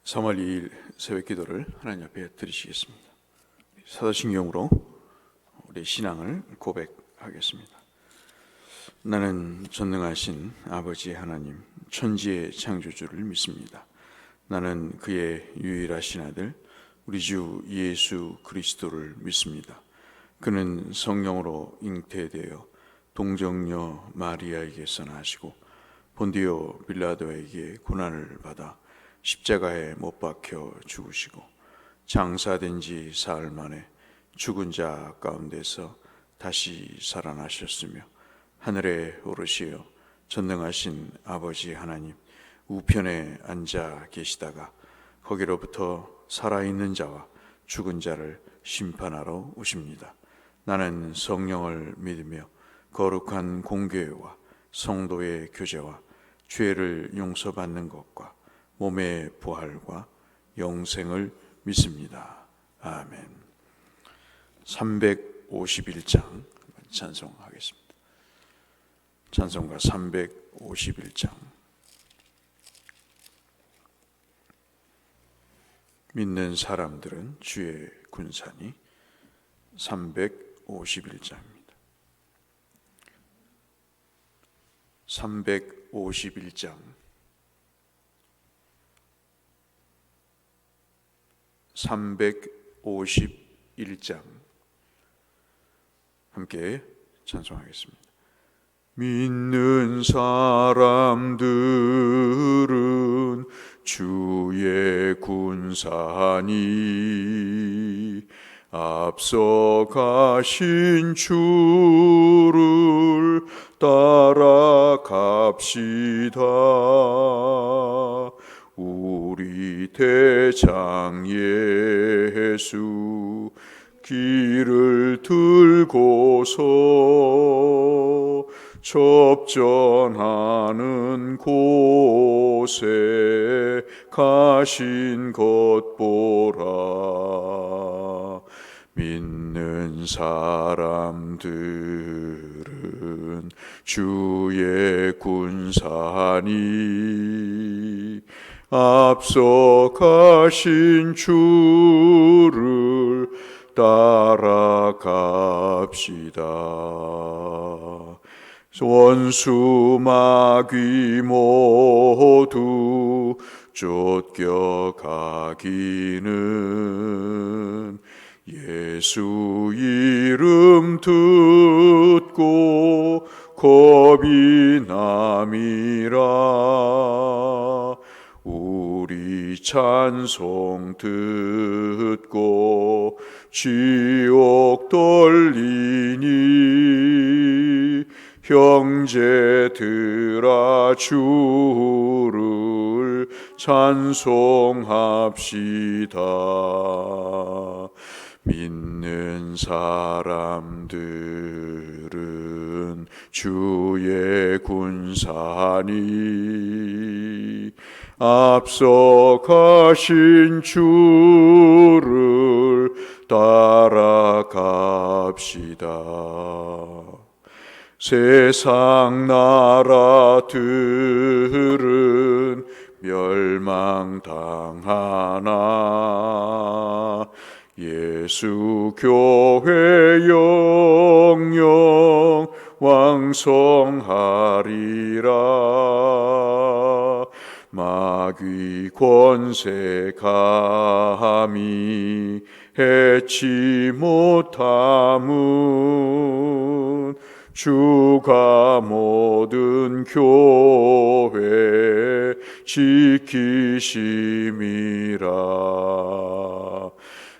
3월 2일 새벽기도를 하나님 앞에 드리시겠습니다. 사도신경으로 우리 신앙을 고백하겠습니다. 나는 전능하신 아버지 하나님, 천지의 창조주를 믿습니다. 나는 그의 유일하신 아들 우리 주 예수 그리스도를 믿습니다. 그는 성령으로 잉태되어 동정녀 마리아에게서 나시고 본디오 빌라도에게 고난을 받아 십자가에 못 박혀 죽으시고 장사된 지 사흘 만에 죽은 자 가운데서 다시 살아나셨으며 하늘에 오르시어 전능하신 아버지 하나님 우편에 앉아 계시다가 거기로부터 살아있는 자와 죽은 자를 심판하러 오십니다. 나는 성령을 믿으며 거룩한 공교회와 성도의 교제와 죄를 용서받는 것과 몸의 부활과 영생을 믿습니다. 아멘. 351장 찬송하겠습니다. 찬송가 351장. 믿는 사람들은 주의 군사니. 351장입니다. 351장. 351장 함께 찬송하겠습니다. 믿는 사람들은 주의 군사니 앞서 가신 주를 따라갑시다. 우리 대장 예수 길을 들고서 접전하는 곳에 가신 것 보라. 믿는 사람들은 주의 군사니 앞서 가신 주를 따라갑시다. 원수 마귀 모두 쫓겨가기는 예수 이름 듣고 겁이 남이라. 우리 찬송 듣고 지옥 떨리니 형제들아 주를 찬송합시다. 믿는 사람들은 주의 군사니 앞서 가신 주를 따라갑시다. 세상 나라들은 멸망당하나 예수 교회 영영 왕성하리라. 마귀 권세 감히 해치 못함은 주가 모든 교회 지키심이라.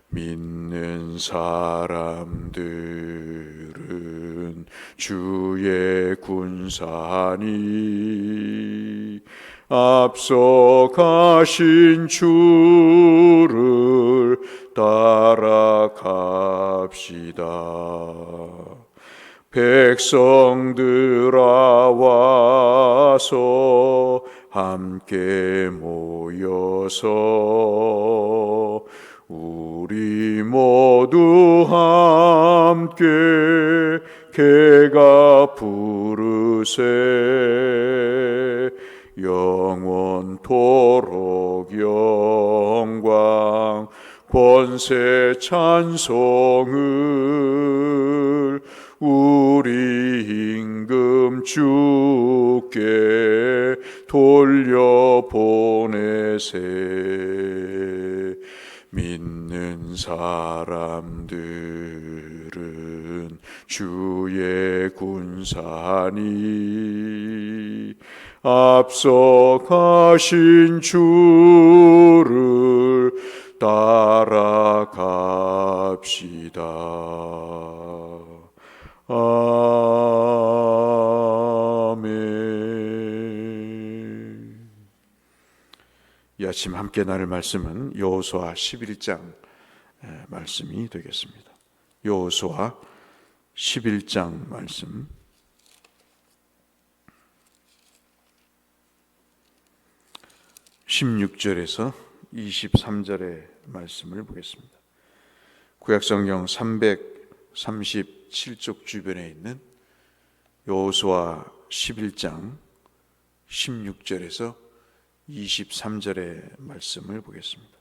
믿는 사람들은 주의 군사니 앞서 가신 주를 따라갑시다. 백성들아 와서 함께 모여서 우리 모두 함께 개가 부르세 영원토록 능력 영광 권세 찬송을 우리 임금 주께 돌려보내세. 믿는 사람들은 주의 군사니 앞서가신 주를 따라갑시다. 아멘. 이 아침 함께 나눌 말씀은 여호수아 11장 말씀이 되겠습니다. 여호수아 11장 말씀 16절에서 23절의 말씀을 보겠습니다. 구약성경 337쪽 주변에 있는 여호수아 11장 16절에서 23절의 말씀을 보겠습니다.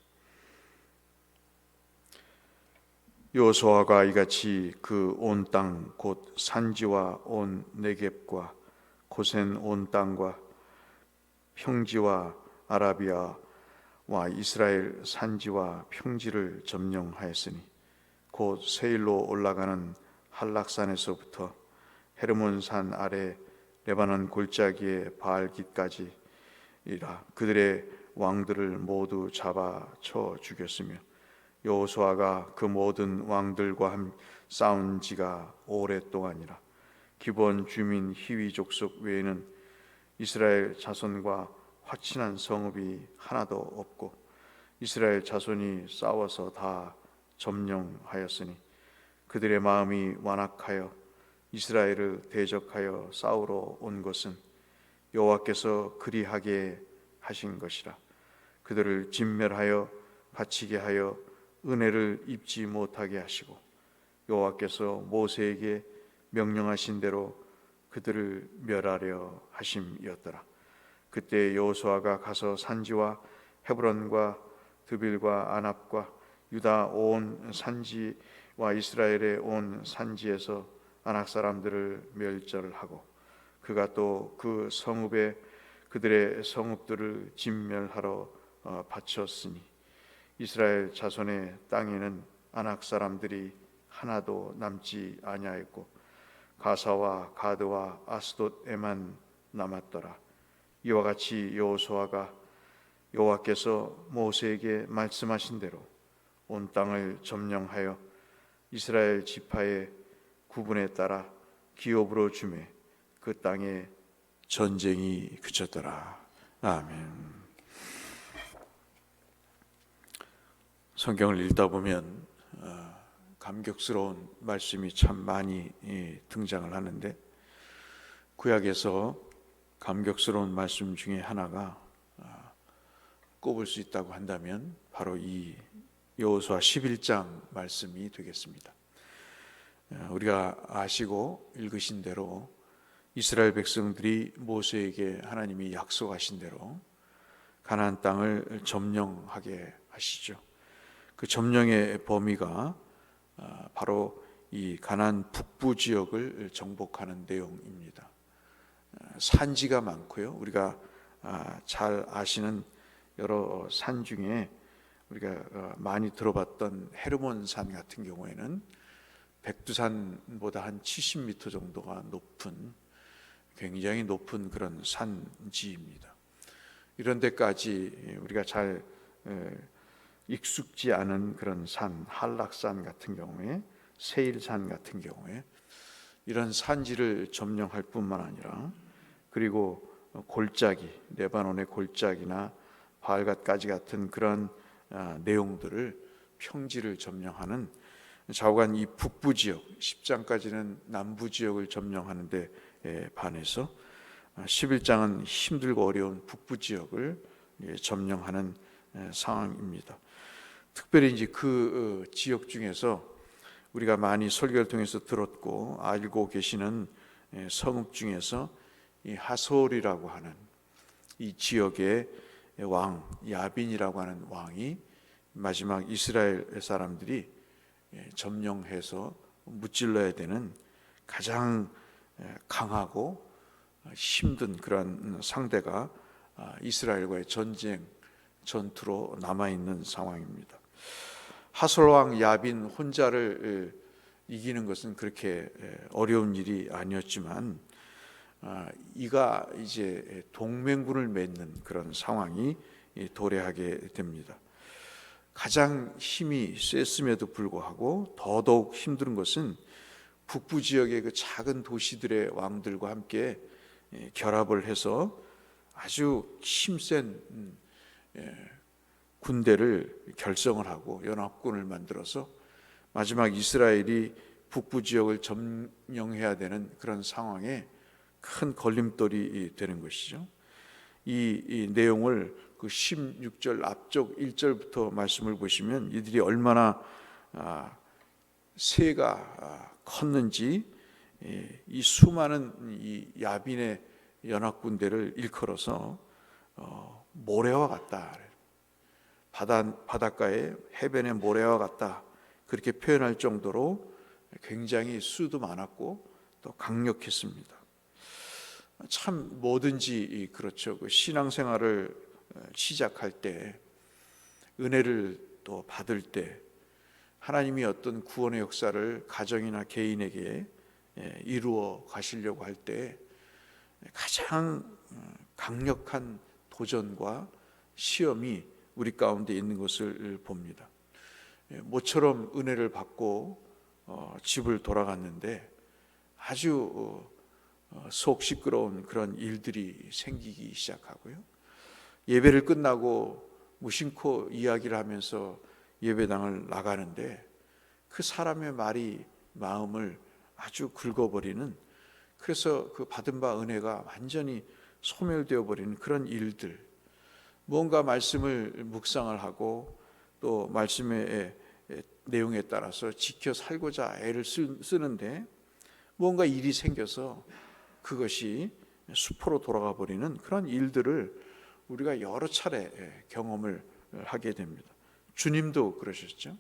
여호수아가 이같이 그 온 땅 곧 산지와 온 네겝과 고센 온 땅과 평지와 아라비아와 이스라엘 산지와 평지를 점령하였으니 곧 세일로 올라가는 한락산에서부터 헤르몬산 아래 레바논 골짜기의 바알깃까지 이라 그들의 왕들을 모두 잡아 쳐 죽였으며 여호수아가 그 모든 왕들과 싸운 지가 오랫동안이라. 기본 주민 히위 족속 외에는 이스라엘 자손과 화친한 성읍이 하나도 없고 이스라엘 자손이 싸워서 다 점령하였으니 그들의 마음이 완악하여 이스라엘을 대적하여 싸우러 온 것은 여호와께서 그리하게 하신 것이라. 그들을 진멸하여 갇히게 하여 은혜를 입지 못하게 하시고 여호와께서 모세에게 명령하신 대로 그들을 멸하려 하심이었더라. 그때 여호수아가 가서 산지와 헤브론과 드빌과 아납과 유다 온 산지와 이스라엘의 온 산지에서 아낙 사람들을 멸절하고 그가 또 그 성읍에 그들의 성읍들을 진멸하러 바쳤으니 이스라엘 자손의 땅에는 아낙 사람들이 하나도 남지 아니하였고 가사와 가드와 아스돗에만 남았더라. 이와 같이 여호수아가 여호와께서 모세에게 말씀하신 대로 온 땅을 점령하여 이스라엘 지파의 구분에 따라 기업으로 주매 그 땅에 전쟁이 그쳤더라. 아멘. 성경을 읽다 보면 감격스러운 말씀이 참 많이 등장을 하는데 구약에서 감격스러운 말씀 중에 하나가 꼽을 수 있다고 한다면 바로 이 여호수아 11장 말씀이 되겠습니다. 우리가 아시고 읽으신 대로 이스라엘 백성들이 모세에게 하나님이 약속하신 대로 가나안 땅을 점령하게 하시죠. 그 점령의 범위가 바로 이 가나안 북부 지역을 정복하는 내용입니다. 산지가 많고요. 우리가 잘 아시는 여러 산 중에 우리가 많이 들어봤던 헤르몬산 같은 경우에는 백두산보다 한 70m 정도가 높은 굉장히 높은 그런 산지입니다. 이런 데까지 우리가 잘 익숙지 않은 그런 산, 한락산 같은 경우에 세일산 같은 경우에 이런 산지를 점령할 뿐만 아니라 그리고 골짜기, 레바논의 골짜기나 바알갓까지 같은 그런 내용들을 평지를 점령하는 좌우간 이 북부 지역, 10장까지는 남부 지역을 점령하는 데 반해서 11장은 힘들고 어려운 북부 지역을 점령하는 상황입니다. 특별히 이제 그 지역 중에서 우리가 많이 설교를 통해서 들었고 알고 계시는 성읍 중에서 이 하솔이라고 하는 이 지역에 왕 야빈이라고 하는 왕이 마지막 이스라엘 사람들이 점령해서 무찔러야 되는 가장 강하고 힘든 그런 상대가 이스라엘과의 전투로 남아있는 상황입니다. 하솔왕 야빈 혼자를 이기는 것은 그렇게 어려운 일이 아니었지만 이가 이제 동맹군을 맺는 그런 상황이 도래하게 됩니다. 가장 힘이 셌음에도 불구하고 더더욱 힘든 것은 북부 지역의 그 작은 도시들의 왕들과 함께 결합을 해서 아주 힘센 군대를 결성을 하고 연합군을 만들어서 마지막 이스라엘이 북부 지역을 점령해야 되는 그런 상황에 큰 걸림돌이 되는 것이죠. 이 내용을 그 16절 앞쪽 1절부터 말씀을 보시면 이들이 얼마나 세가 컸는지 이 수많은 이 야빈의 연합군대를 일컬어서 모래와 같다, 바닷가의 해변의 모래와 같다, 그렇게 표현할 정도로 굉장히 수도 많았고 또 강력했습니다. 참 뭐든지 그렇죠. 그 신앙생활을 시작할 때, 은혜를 또 받을 때, 하나님이 어떤 구원의 역사를 가정이나 개인에게 이루어 가시려고 할 때 가장 강력한 도전과 시험이 우리 가운데 있는 것을 봅니다. 모처럼 은혜를 받고 집을 돌아갔는데 아주 속 시끄러운 그런 일들이 생기기 시작하고요. 예배를 끝나고 무심코 이야기를 하면서 예배당을 나가는데 그 사람의 말이 마음을 아주 긁어버리는, 그래서 그 받은 바 은혜가 완전히 소멸되어 버리는 그런 일들, 무언가 말씀을 묵상을 하고 또 말씀의 내용에 따라서 지켜 살고자 애를 쓰는데 무언가 일이 생겨서 그것이 수포로 돌아가 버리는 그런 일들을 우리가 여러 차례 경험을 하게 됩니다. 주님도 그러셨죠.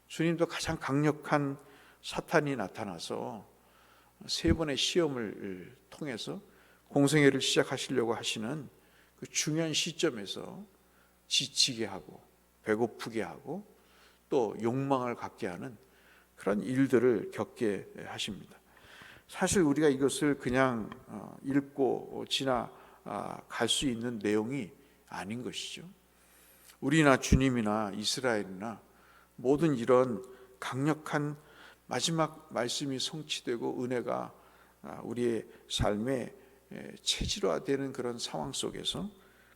주님도 가장 강력한 사탄이 나타나서 3번의 시험을 통해서 공생애를 시작하시려고 하시는 그 중요한 시점에서 지치게 하고 배고프게 하고 또 욕망을 갖게 하는 그런 일들을 겪게 하십니다. 사실 우리가 이것을 그냥 읽고 지나갈 수 있는 내용이 아닌 것이죠. 우리나 주님이나 이스라엘이나 모든 이런 강력한 마지막 말씀이 성취되고 은혜가 우리의 삶에 체질화되는 그런 상황 속에서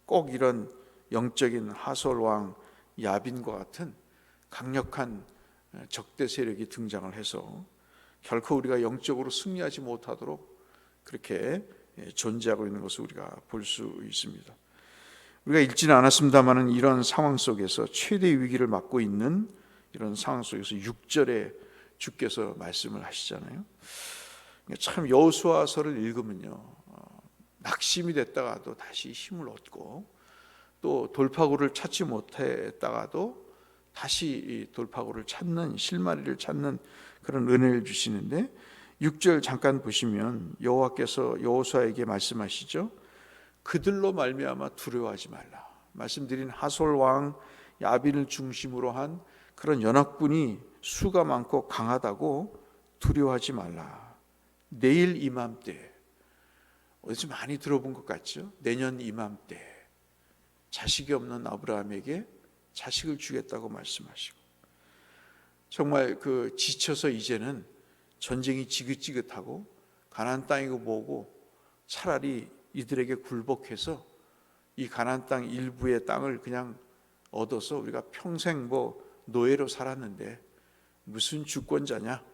꼭 이런 영적인 하솔왕 야빈과 같은 강력한 적대 세력이 등장을 해서 결코 우리가 영적으로 승리하지 못하도록 그렇게 존재하고 있는 것을 우리가 볼 수 있습니다. 우리가 읽지는 않았습니다만 이런 상황 속에서 최대의 위기를 맞고 있는 이런 상황 속에서 6절에 주께서 말씀을 하시잖아요. 참 여호수아서를 읽으면요, 낙심이 됐다가도 다시 힘을 얻고 또 돌파구를 찾지 못했다가도 다시 돌파구를 찾는, 실마리를 찾는 그런 은혜를 주시는데 6절 잠깐 보시면 여호와께서 여호수아에게 말씀하시죠. 그들로 말미암아 두려워하지 말라. 말씀드린 하솔 왕 야빈을 중심으로 한 그런 연합군이 수가 많고 강하다고 두려워하지 말라. 내일 이맘때, 어디서 많이 들어본 것 같죠? 내년 이맘때 자식이 없는 아브라함에게 자식을 주겠다고 말씀하시고, 정말 그 지쳐서 이제는 전쟁이 지긋지긋하고 가나안 땅이고 뭐고 차라리 이들에게 굴복해서 이 가나안 땅 일부의 땅을 그냥 얻어서 우리가 평생 뭐 노예로 살았는데 무슨 주권자냐,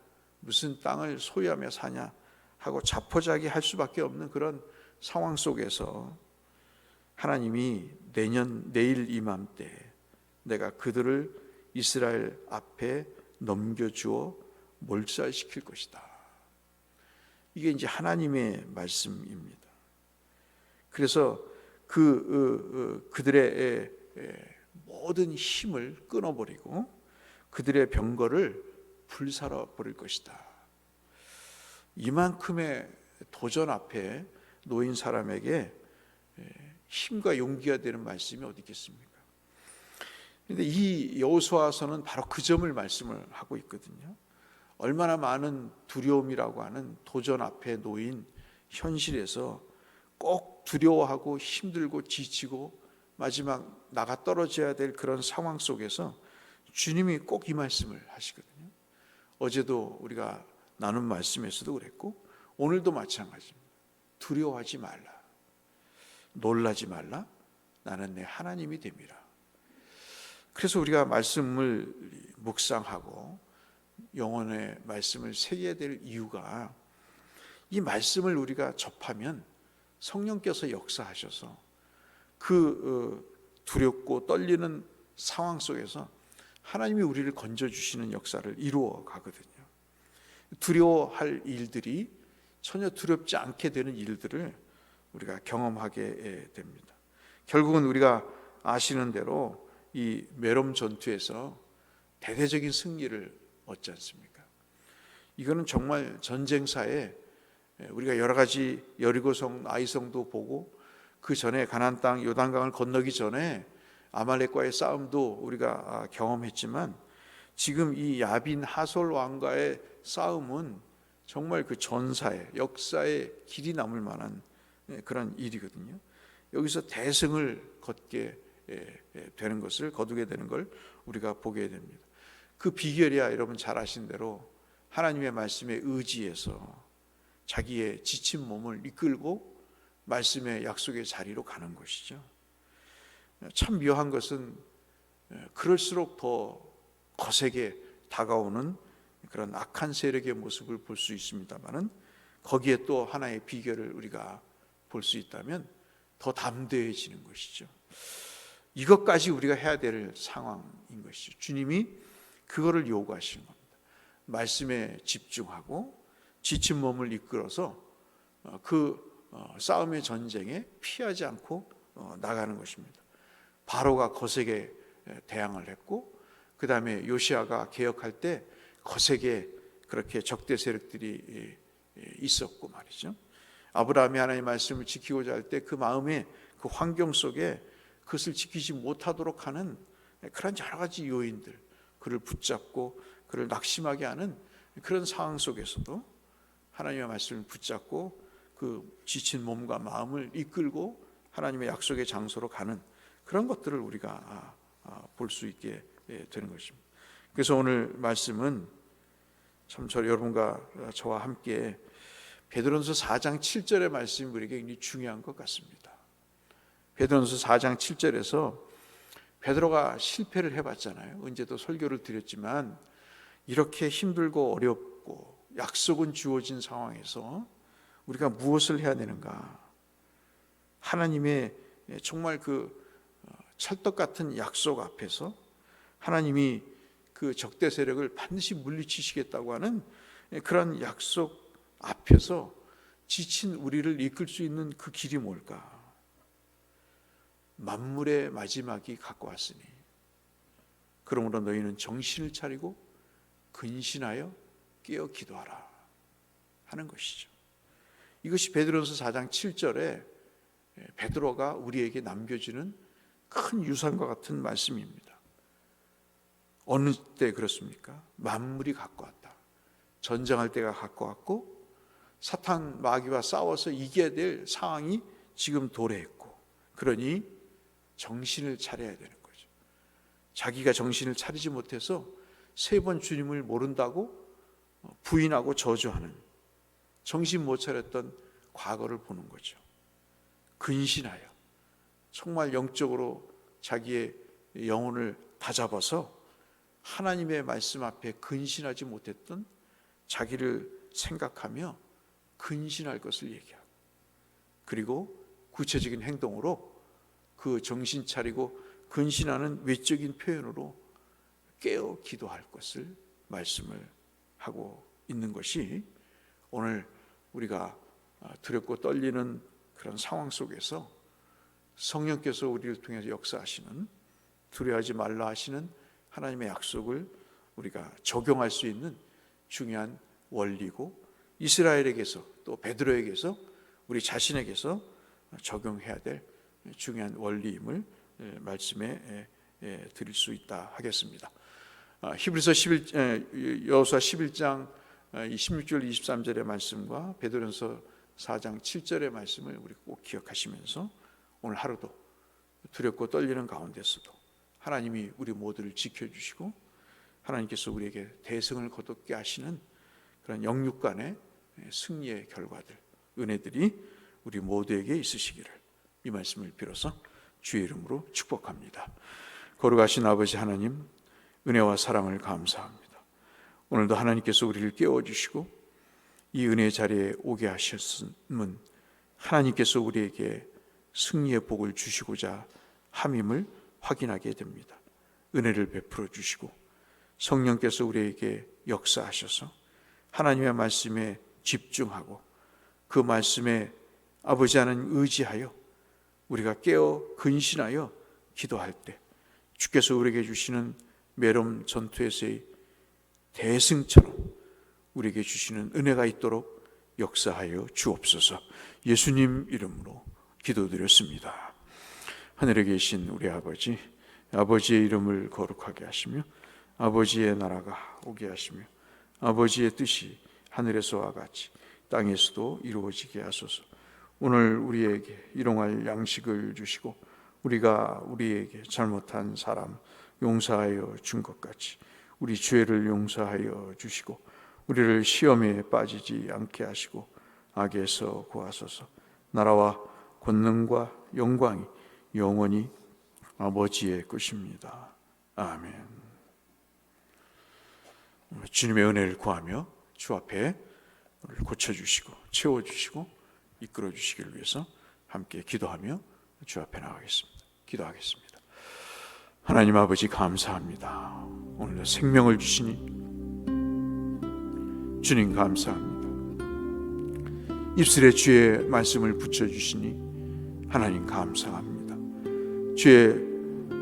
무슨 땅을 소유하며 사냐 하고 자포자기할 수밖에 없는 그런 상황 속에서 하나님이 내일 이맘때 내가 그들을 이스라엘 앞에 넘겨주어 몰살시킬 것이다. 이게 이제 하나님의 말씀입니다. 그래서 그들의 모든 힘을 끊어버리고 그들의 병거를 불살아 버릴 것이다. 이만큼의 도전 앞에 놓인 사람에게 힘과 용기가 되는 말씀이 어디 있겠습니까? 그런데 이 여호수아서는 바로 그 점을 말씀을 하고 있거든요. 얼마나 많은 두려움이라고 하는 도전 앞에 놓인 현실에서 꼭 두려워하고 힘들고 지치고 마지막 나가 떨어져야 될 그런 상황 속에서 주님이 꼭 이 말씀을 하시거든요. 어제도 우리가 나눈 말씀에서도 그랬고 오늘도 마찬가지입니다. 두려워하지 말라. 놀라지 말라. 나는 내 하나님이 됨이라. 그래서 우리가 말씀을 묵상하고 영혼의 말씀을 새겨야 될 이유가 이 말씀을 우리가 접하면 성령께서 역사하셔서 그 두렵고 떨리는 상황 속에서 하나님이 우리를 건져주시는 역사를 이루어 가거든요. 두려워할 일들이 전혀 두렵지 않게 되는 일들을 우리가 경험하게 됩니다. 결국은 우리가 아시는 대로 이 메롬 전투에서 대대적인 승리를 얻지 않습니까? 이거는 정말 전쟁사에 우리가 여러 가지 여리고성, 아이성도 보고 그 전에 가나안 땅 요단강을 건너기 전에 아말렉과의 싸움도 우리가 경험했지만 지금 이 야빈 하솔 왕과의 싸움은 정말 그 전사의 역사의 길이 남을 만한 그런 일이거든요. 여기서 대승을 거두게 되는 걸 우리가 보게 됩니다. 그 비결이야 여러분 잘 아신 대로 하나님의 말씀에 의지해서 자기의 지친 몸을 이끌고 말씀의 약속의 자리로 가는 것이죠. 참 묘한 것은 그럴수록 더 거세게 다가오는 그런 악한 세력의 모습을 볼 수 있습니다만은 거기에 또 하나의 비결을 우리가 볼 수 있다면 더 담대해지는 것이죠. 이것까지 우리가 해야 될 상황인 것이죠. 주님이 그거를 요구하시는 겁니다. 말씀에 집중하고 지친 몸을 이끌어서 그 싸움의 전쟁에 피하지 않고 나가는 것입니다. 바로가 거세게 대항을 했고 그 다음에 요시아가 개혁할 때 거세게 그렇게 적대 세력들이 있었고 말이죠. 아브라함이 하나님의 말씀을 지키고자 할 때 그 마음에 그 환경 속에 그것을 지키지 못하도록 하는 그런 여러 가지 요인들, 그를 붙잡고 그를 낙심하게 하는 그런 상황 속에서도 하나님의 말씀을 붙잡고 그 지친 몸과 마음을 이끌고 하나님의 약속의 장소로 가는 그런 것들을 우리가 볼 수 있게 되는 것입니다. 그래서 오늘 말씀은 참 여러분과 저와 함께 베드로전서 4장 7절의 말씀이 우리에게 굉장히 중요한 것 같습니다. 베드로전서 4장 7절에서 베드로가 실패를 해봤잖아요. 언제도 설교를 드렸지만 이렇게 힘들고 어렵고 약속은 주어진 상황에서 우리가 무엇을 해야 되는가? 하나님의 정말 그 찰떡 같은 약속 앞에서 하나님이 그 적대 세력을 반드시 물리치시겠다고 하는 그런 약속 앞에서 지친 우리를 이끌 수 있는 그 길이 뭘까? 만물의 마지막이 가까웠으니 그러므로 너희는 정신을 차리고 근신하여 깨어 기도하라 하는 것이죠. 이것이 베드로전서 4장 7절에 베드로가 우리에게 남겨주는 큰 유산과 같은 말씀입니다. 어느 때 그렇습니까? 만물이 가까웠다. 전쟁할 때가 가까웠고 사탄 마귀와 싸워서 이겨야 될 상황이 지금 도래했고 그러니 정신을 차려야 되는 거죠. 자기가 정신을 차리지 못해서 3번 주님을 모른다고 부인하고 저주하는 정신 못 차렸던 과거를 보는 거죠. 근신하여 정말 영적으로 자기의 영혼을 다잡아서 하나님의 말씀 앞에 근신하지 못했던 자기를 생각하며 근신할 것을 얘기하고 그리고 구체적인 행동으로 그 정신 차리고 근신하는 외적인 표현으로 깨어 기도할 것을 말씀을 하고 있는 것이 오늘 우리가 두렵고 떨리는 그런 상황 속에서 성령께서 우리를 통해서 역사하시는, 두려워하지 말라 하시는 하나님의 약속을 우리가 적용할 수 있는 중요한 원리고, 이스라엘에게서 또 베드로에게서 우리 자신에게서 적용해야 될 중요한 원리임을 말씀에 드릴 수 있다 하겠습니다. 히브리서 여호수아 11장 16절 23절의 말씀과 베드로전서 4장 7절의 말씀을 우리 꼭 기억하시면서 오늘 하루도 두렵고 떨리는 가운데서도 하나님이 우리 모두를 지켜주시고 하나님께서 우리에게 대승을 거뒀게 하시는 그런 영육간의 승리의 결과들, 은혜들이 우리 모두에게 있으시기를 이 말씀을 빌어서 주의 이름으로 축복합니다. 거룩하신 아버지 하나님, 은혜와 사랑을 감사합니다. 오늘도 하나님께서 우리를 깨워주시고 이 은혜의 자리에 오게 하셨음은 하나님께서 우리에게 승리의 복을 주시고자 함임을 확인하게 됩니다. 은혜를 베풀어 주시고 성령께서 우리에게 역사하셔서 하나님의 말씀에 집중하고 그 말씀에 아버지 하나님 의지하여 우리가 깨어 근신하여 기도할 때 주께서 우리에게 주시는 메rom 전투에서의 대승처럼 우리에게 주시는 은혜가 있도록 역사하여 주옵소서. 예수님 이름으로 기도드렸습니다. 하늘에 계신 우리 아버지, 아버지의 이름을 거룩하게 하시며 아버지의 나라가 오게 하시며 아버지의 뜻이 하늘에서와 같이 땅에서도 이루어지게 하소서. 오늘 우리에게 일용할 양식을 주시고 우리가 우리에게 잘못한 사람 용서하여 준 것 같이 우리 죄를 용서하여 주시고 우리를 시험에 빠지지 않게 하시고 악에서 구하소서. 나라와 권능과 영광이 영원히 아버지의 것입니다. 아멘. 주님의 은혜를 구하며 주 앞에 우리를 고쳐주시고 채워주시고 이끌어주시기를 위해서 함께 기도하며 주 앞에 나가겠습니다. 기도하겠습니다. 하나님 아버지 감사합니다. 오늘도 생명을 주시니 주님 감사합니다. 입술에 주의 말씀을 붙여주시니 하나님 감사합니다. 주의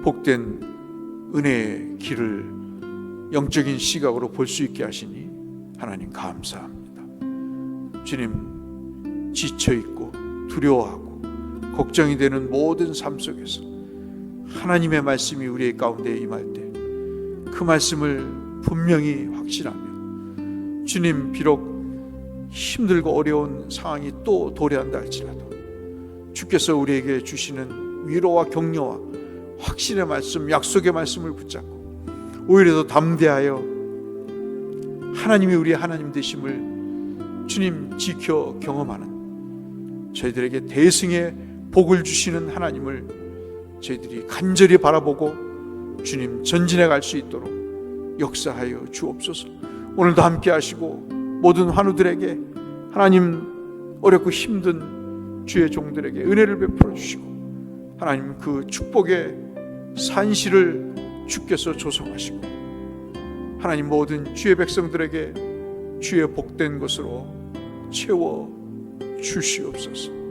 복된 은혜의 길을 영적인 시각으로 볼 수 있게 하시니 하나님 감사합니다. 주님, 지쳐있고 두려워하고 걱정이 되는 모든 삶 속에서 하나님의 말씀이 우리의 가운데 임할 때 그 말씀을 분명히 확신하며 주님, 비록 힘들고 어려운 상황이 또 도래한다 할지라도 주께서 우리에게 주시는 위로와 격려와 확신의 말씀, 약속의 말씀을 붙잡고 오히려 더 담대하여 하나님이 우리의 하나님 되심을 주님 지켜 경험하는 저희들에게 대승의 복을 주시는 하나님을 저희들이 간절히 바라보고 주님 전진해 갈 수 있도록 역사하여 주옵소서. 오늘도 함께 하시고 모든 환우들에게 하나님 어렵고 힘든 주의 종들에게 은혜를 베풀어 주시고 하나님 그 축복의 산실을 주께서 조성하시고 하나님 모든 주의 백성들에게 주의 복된 것으로 채워 주시옵소서.